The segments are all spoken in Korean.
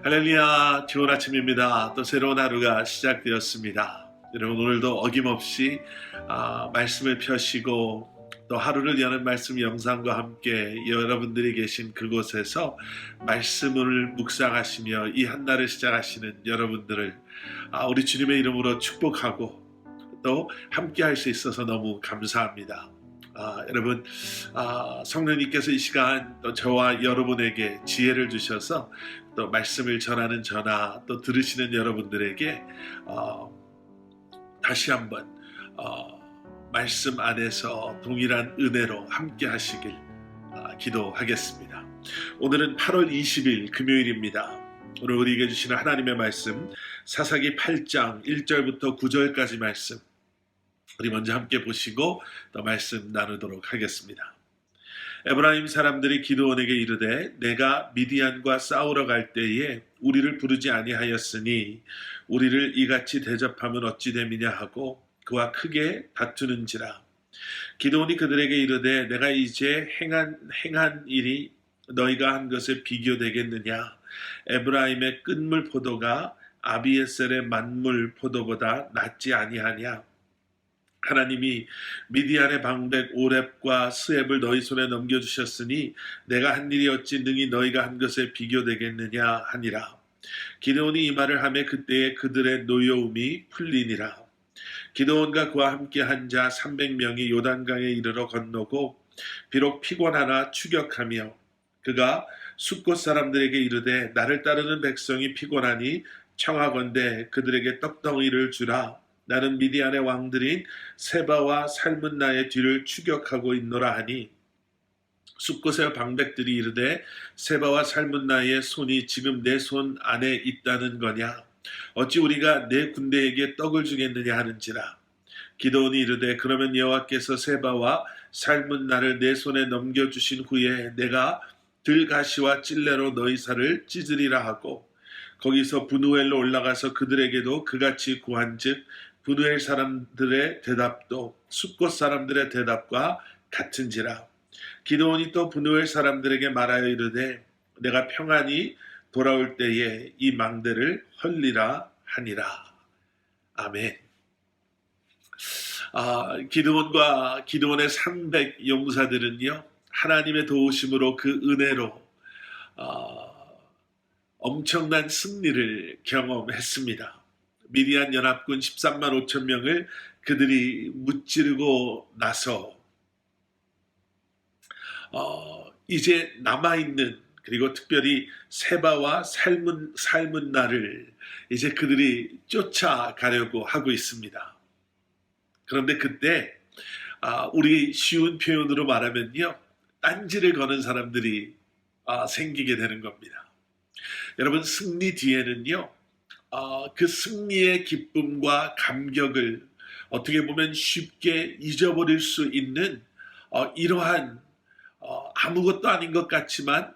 할렐루야, 좋은 아침입니다. 또 새로운 하루가 시작되었습니다. 여러분, 오늘도 어김없이 말씀을 펴시고 또 하루를 여는 말씀 영상과 함께 여러분들이 계신 그곳에서 말씀을 묵상하시며 이 한 날을 시작하시는 여러분들을 우리 주님의 이름으로 축복하고 또 함께 할 수 있어서 너무 감사합니다. 여러분, 성령님께서 이 시간 또 저와 여러분에게 지혜를 주셔서 또 말씀을 전하는 저나 또 들으시는 여러분들에게 다시 한번 말씀 안에서 동일한 은혜로 함께 하시길 기도하겠습니다. 오늘은 8월 20일 금요일입니다. 오늘 우리에게 주시는 하나님의 말씀 사사기 8장 1절부터 9절까지 말씀 우리 먼저 함께 보시고 또 말씀 나누도록 하겠습니다. 에브라임 사람들이 기드온에게 이르되 내가 미디안과 싸우러 갈 때에 우리를 부르지 아니하였으니 우리를 이같이 대접하면 어찌 됨이냐 하고 그와 크게 다투는지라. 기드온이 그들에게 이르되 내가 이제 행한 일이 너희가 한 것에 비교되겠느냐. 에브라임의 끈물 포도가 아비에셀의 만물 포도보다 낫지 아니하냐. 하나님이 미디안의 방백 오렙과 스앱을 너희 손에 넘겨주셨으니 내가 한 일이 어찌 능히 너희가 한 것에 비교되겠느냐 하니라. 기드온이 이 말을 하매 그때에 그들의 노여움이 풀리니라. 기드온과 그와 함께 한 자 300명이 요단강에 이르러 건너고 비록 피곤하나 추격하며 그가 숫곳 사람들에게 이르되 나를 따르는 백성이 피곤하니 청하건대 그들에게 떡덩이를 주라. 나는 미디안의 왕들인 세바와 살문나의 뒤를 추격하고 있노라 하니 숫곳의 방백들이 이르되 세바와 살문나의 손이 지금 내 손 안에 있다는 거냐. 어찌 우리가 내 군대에게 떡을 주겠느냐 하는지라. 기드온이 이르되 그러면 여호와께서 세바와 살문나를 내 손에 넘겨주신 후에 내가 들가시와 찔레로 너희 살을 찢으리라 하고 거기서 브누엘로 올라가서 그들에게도 그같이 구한즉 브누엘 사람들의 대답도 숫곳 사람들의 대답과 같은지라. 기드온이 또 브누엘 사람들에게 말하여 이르되 내가 평안히 돌아올 때에 이 망대를 헐리라 하니라. 아멘. 기드온과 기드온의 300 용사들은요 하나님의 도우심으로 그 은혜로 엄청난 승리를 경험했습니다. 미디안 연합군 13만 5천 명을 그들이 무찌르고 나서 이제 남아있는 그리고 특별히 세바와 살문나를 이제 그들이 쫓아가려고 하고 있습니다. 그런데 그때 우리 쉬운 표현으로 말하면요 딴지를 거는 사람들이 생기게 되는 겁니다. 여러분 승리 뒤에는요 그 승리의 기쁨과 감격을 어떻게 보면 쉽게 잊어버릴 수 있는 이러한 아무것도 아닌 것 같지만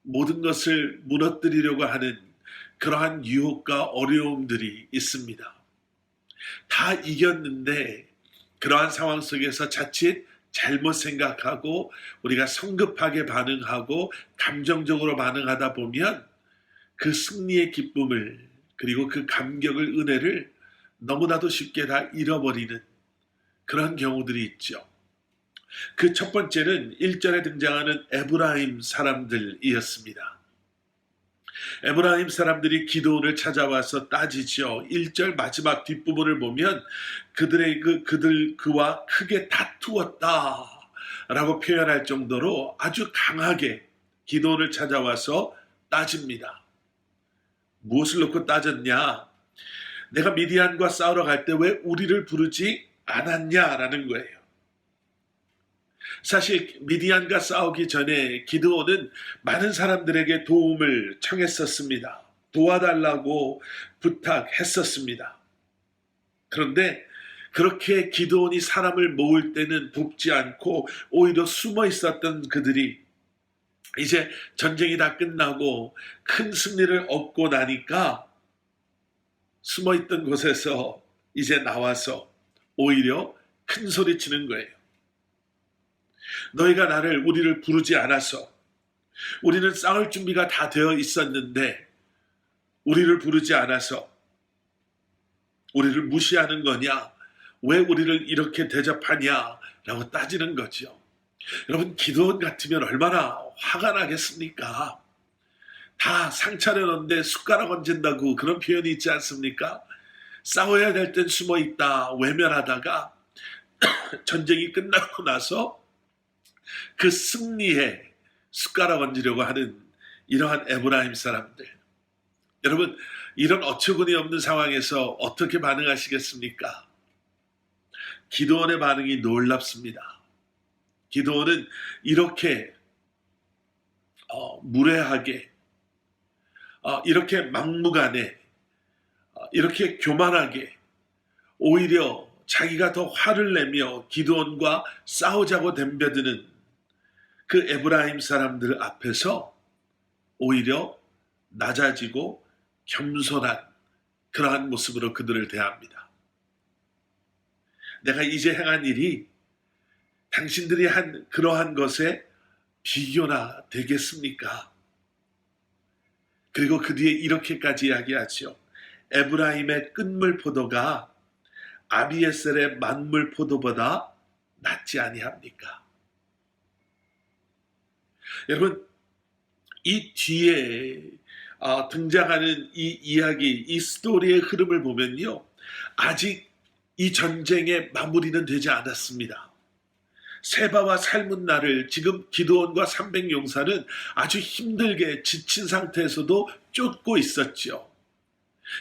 모든 것을 무너뜨리려고 하는 그러한 유혹과 어려움들이 있습니다. 다 이겼는데 그러한 상황 속에서 자칫 잘못 생각하고 우리가 성급하게 반응하고 감정적으로 반응하다 보면 그 승리의 기쁨을 그리고 그 감격을 은혜를 너무나도 쉽게 다 잃어버리는 그런 경우들이 있죠. 그 첫 번째는 1절에 등장하는 에브라임 사람들이었습니다. 에브라임 사람들이 기드온을 찾아와서 따지죠. 1절 마지막 뒷부분을 보면 그와 크게 다투었다 라고 표현할 정도로 아주 강하게 기드온을 찾아와서 따집니다. 무엇을 놓고 따졌냐? 내가 미디안과 싸우러 갈 때 왜 우리를 부르지 않았냐라는 거예요. 사실 미디안과 싸우기 전에 기드온은 많은 사람들에게 도움을 청했었습니다. 도와달라고 부탁했었습니다. 그런데 그렇게 기드온이 사람을 모을 때는 돕지 않고 오히려 숨어 있었던 그들이 이제 전쟁이 다 끝나고 큰 승리를 얻고 나니까 숨어있던 곳에서 이제 나와서 오히려 큰 소리 치는 거예요. 너희가 우리를 부르지 않아서 우리는 싸울 준비가 다 되어 있었는데 우리를 부르지 않아서 우리를 무시하는 거냐? 왜 우리를 이렇게 대접하냐? 라고 따지는 거죠. 여러분, 기도원 같으면 얼마나 화가 나겠습니까? 다 상 차려놓는데 숟가락 얹은다고 그런 표현이 있지 않습니까? 싸워야 될 땐 숨어 있다 외면하다가 전쟁이 끝나고 나서 그 승리에 숟가락 얹으려고 하는 이러한 에브라임 사람들. 여러분, 이런 어처구니 없는 상황에서 어떻게 반응하시겠습니까? 기드온의 반응이 놀랍습니다. 기드온은 이렇게 무례하게, 이렇게 막무가내, 이렇게 교만하게 오히려 자기가 더 화를 내며 기드온과 싸우자고 덤벼드는 그 에브라임 사람들 앞에서 오히려 낮아지고 겸손한 그러한 모습으로 그들을 대합니다. 내가 이제 행한 일이 당신들이 한 그러한 것에 비교나 되겠습니까? 그리고 그 뒤에 이렇게까지 이야기하죠. 에브라임의 끝물 포도가 아비에셀의 만물 포도보다 낫지 아니합니까? 여러분, 이 뒤에 등장하는 이 이야기, 이 스토리의 흐름을 보면요, 아직 이 전쟁의 마무리는 되지 않았습니다. 세바와 살문나를 지금 기드온과 300용사는 아주 힘들게 지친 상태에서도 쫓고 있었죠.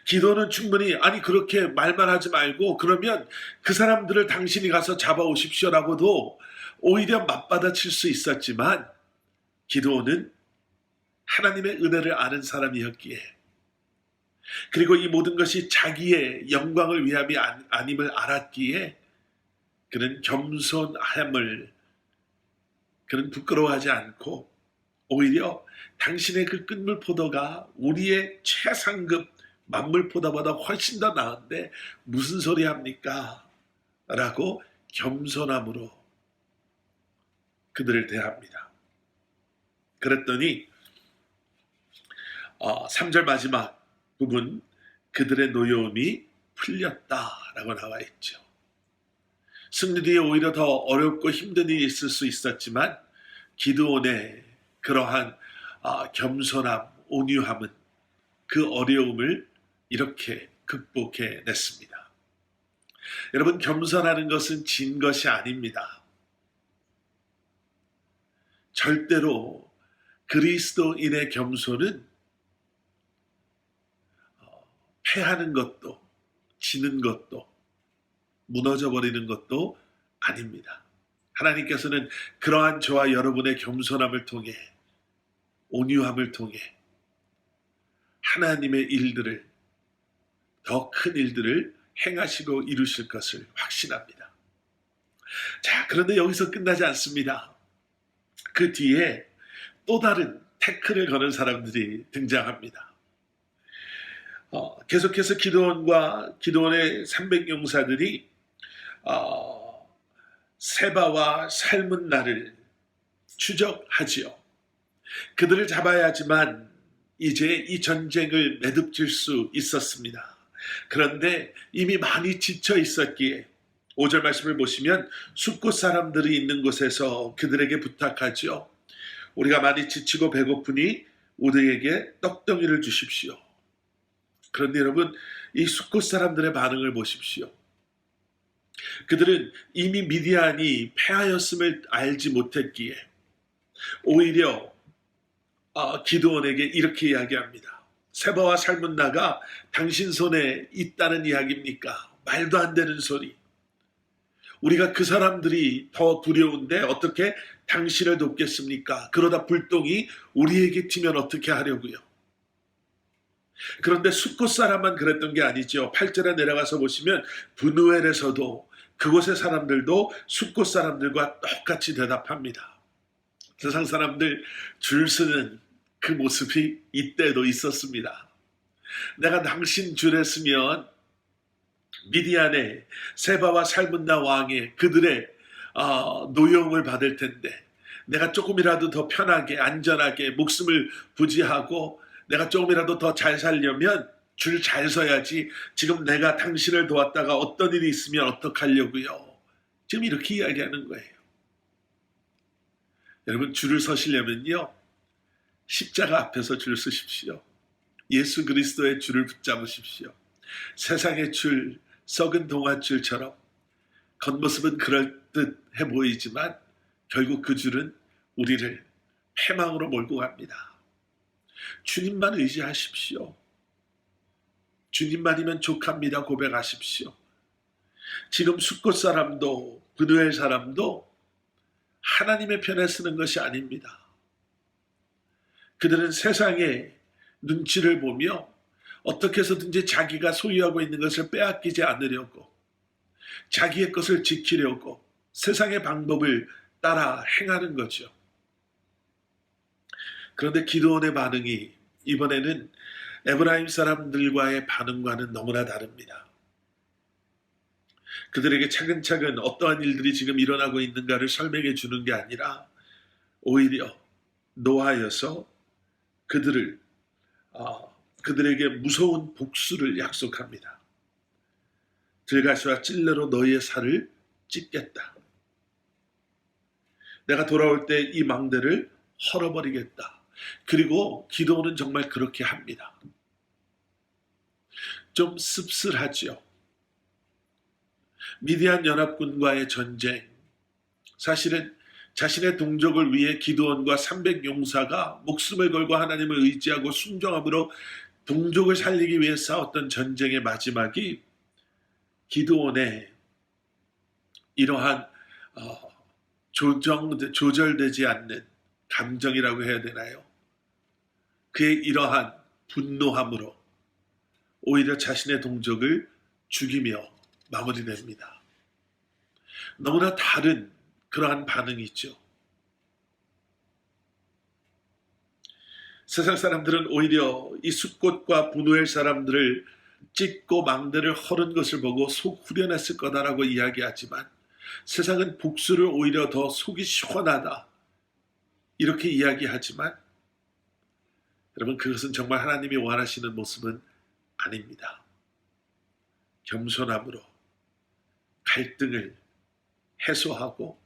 기도는 충분히 아니 그렇게 말만 하지 말고 그러면 그 사람들을 당신이 가서 잡아오십시오라고도 오히려 맞받아칠 수 있었지만 기도는 하나님의 은혜를 아는 사람이었기에 그리고 이 모든 것이 자기의 영광을 위함이 아님을 알았기에 그는 겸손함을 그는 부끄러워하지 않고 오히려 당신의 그 끝물 포도가 우리의 최상급 만물 포도보다 훨씬 더 나은데 무슨 소리 합니까? 라고 겸손함으로 그들을 대합니다. 그랬더니 3절 마지막 부분 그들의 노여움이 풀렸다라고 나와 있죠. 승리 뒤에 오히려 더 어렵고 힘든 일이 있을 수 있었지만 기드온의 그러한 겸손함, 온유함은 그 어려움을 이렇게 극복해냈습니다. 여러분, 겸손하는 것은 진 것이 아닙니다. 절대로 그리스도인의 겸손은 패하는 것도 지는 것도 무너져 버리는 것도 아닙니다. 하나님께서는 그러한 저와 여러분의 겸손함을 통해 온유함을 통해 하나님의 일들을 더 큰 일들을 행하시고 이루실 것을 확신합니다. 자, 그런데 여기서 끝나지 않습니다. 그 뒤에 또 다른 태클을 거는 사람들이 등장합니다. 계속해서 기드온과 기드온의 300용사들이 세바와 살문나를 추적하지요. 그들을 잡아야 하지만 이제 이 전쟁을 매듭질 수 있었습니다. 그런데 이미 많이 지쳐 있었기에 5절 말씀을 보시면 숫곳 사람들이 있는 곳에서 그들에게 부탁하죠. 우리가 많이 지치고 배고프니 우리에게 떡덩이를 주십시오. 그런데 여러분, 이 숫곳 사람들의 반응을 보십시오. 그들은 이미 미디안이 패하였음을 알지 못했기에 오히려 기드온에게 이렇게 이야기합니다. 세바와 살문나가 당신 손에 있다는 이야기입니까? 말도 안 되는 소리. 우리가 그 사람들이 더 두려운데 어떻게 당신을 돕겠습니까? 그러다 불똥이 우리에게 튀면 어떻게 하려고요? 그런데 숫곳 사람만 그랬던 게 아니죠. 8절에 내려가서 보시면 브누엘에서도 그곳의 사람들도 숫곳 사람들과 똑같이 대답합니다. 세상 사람들 줄 서는 그 모습이 이때도 있었습니다. 내가 당신 줄에 서면 미디안의 세바와 살문나 왕의 그들의 노여움을 받을 텐데 내가 조금이라도 더 편하게 안전하게 목숨을 부지하고 내가 조금이라도 더 잘 살려면 줄 잘 서야지. 지금 내가 당신을 도왔다가 어떤 일이 있으면 어떡하려고요. 지금 이렇게 이야기하는 거예요. 여러분, 줄을 서시려면요, 십자가 앞에서 줄 서십시오. 예수 그리스도의 줄을 붙잡으십시오. 세상의 줄, 썩은 동아줄처럼 겉모습은 그럴듯해 보이지만 결국 그 줄은 우리를 패망으로 몰고 갑니다. 주님만 의지하십시오. 주님만이면 족합니다. 고백하십시오. 지금 숫곳 사람도 브누엘 사람도 하나님의 편에 서는 것이 아닙니다. 그들은 세상의 눈치를 보며 어떻게 해서든지 자기가 소유하고 있는 것을 빼앗기지 않으려고, 자기의 것을 지키려고 세상의 방법을 따라 행하는 거죠. 그런데 기드온의 반응이 이번에는 에브라임 사람들과의 반응과는 너무나 다릅니다. 그들에게 차근차근 어떠한 일들이 지금 일어나고 있는가를 설명해 주는 게 아니라 오히려 노하여서 그들에게 무서운 복수를 약속합니다. 들가시와 찔레로 너희의 살을 찢겠다. 내가 돌아올 때 이 망대를 헐어버리겠다. 그리고 기드온은 정말 그렇게 합니다. 좀 씁쓸하죠. 미디안 연합군과의 전쟁, 사실은 자신의 동족을 위해 기드온과 300용사가 목숨을 걸고 하나님을 의지하고 순종함으로 동족을 살리기 위해 싸웠던 전쟁의 마지막이 기드온의 이러한 조절되지 않는 감정이라고 해야 되나요? 그의 이러한 분노함으로 오히려 자신의 동족을 죽이며 마무리됩니다. 너무나 다른 그러한 반응이죠. 세상 사람들은 오히려 이 숫곳과 브누엘 사람들을 찢고 망대를 헐은 것을 보고 속 후련했을 거다라고 이야기하지만 세상은 복수를 오히려 더 속이 시원하다 이렇게 이야기하지만 여러분, 그것은 정말 하나님이 원하시는 모습은 아닙니다. 겸손함으로 갈등을 해소하고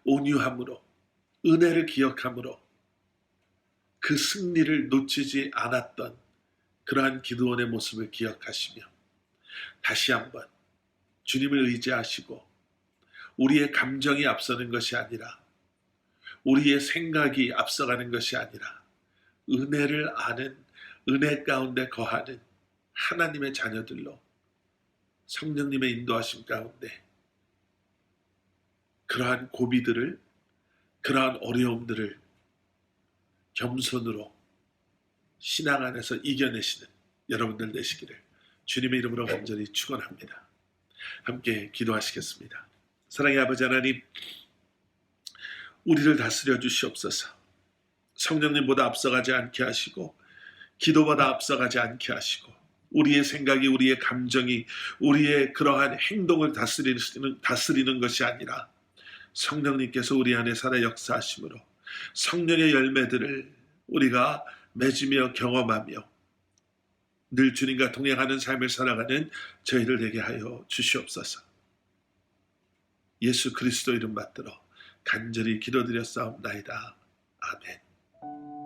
온유함으로 은혜를 기억함으로 그 승리를 놓치지 않았던 그러한 기드온의 모습을 기억하시며 다시 한번 주님을 의지하시고 우리의 감정이 앞서는 것이 아니라 우리의 생각이 앞서가는 것이 아니라 은혜를 아는, 은혜 가운데 거하는 하나님의 자녀들로 성령님의 인도하심 가운데 그러한 고비들을, 그러한 어려움들을 겸손으로 신앙 안에서 이겨내시는 여러분들 되시기를 주님의 이름으로 간절히 축원합니다. 함께 기도하시겠습니다. 사랑의 아버지 하나님, 우리를 다스려 주시옵소서. 성령님보다 앞서가지 않게 하시고 기도보다 앞서가지 않게 하시고 우리의 생각이, 우리의 감정이, 우리의 그러한 행동을 다스리는 것이 아니라 성령님께서 우리 안에 살아 역사하심으로 성령의 열매들을 우리가 맺으며 경험하며 늘 주님과 동행하는 삶을 살아가는 저희를 되게 하여 주시옵소서. 예수 그리스도 이름 받들어 간절히 기도드렸사옵나이다. 아멘.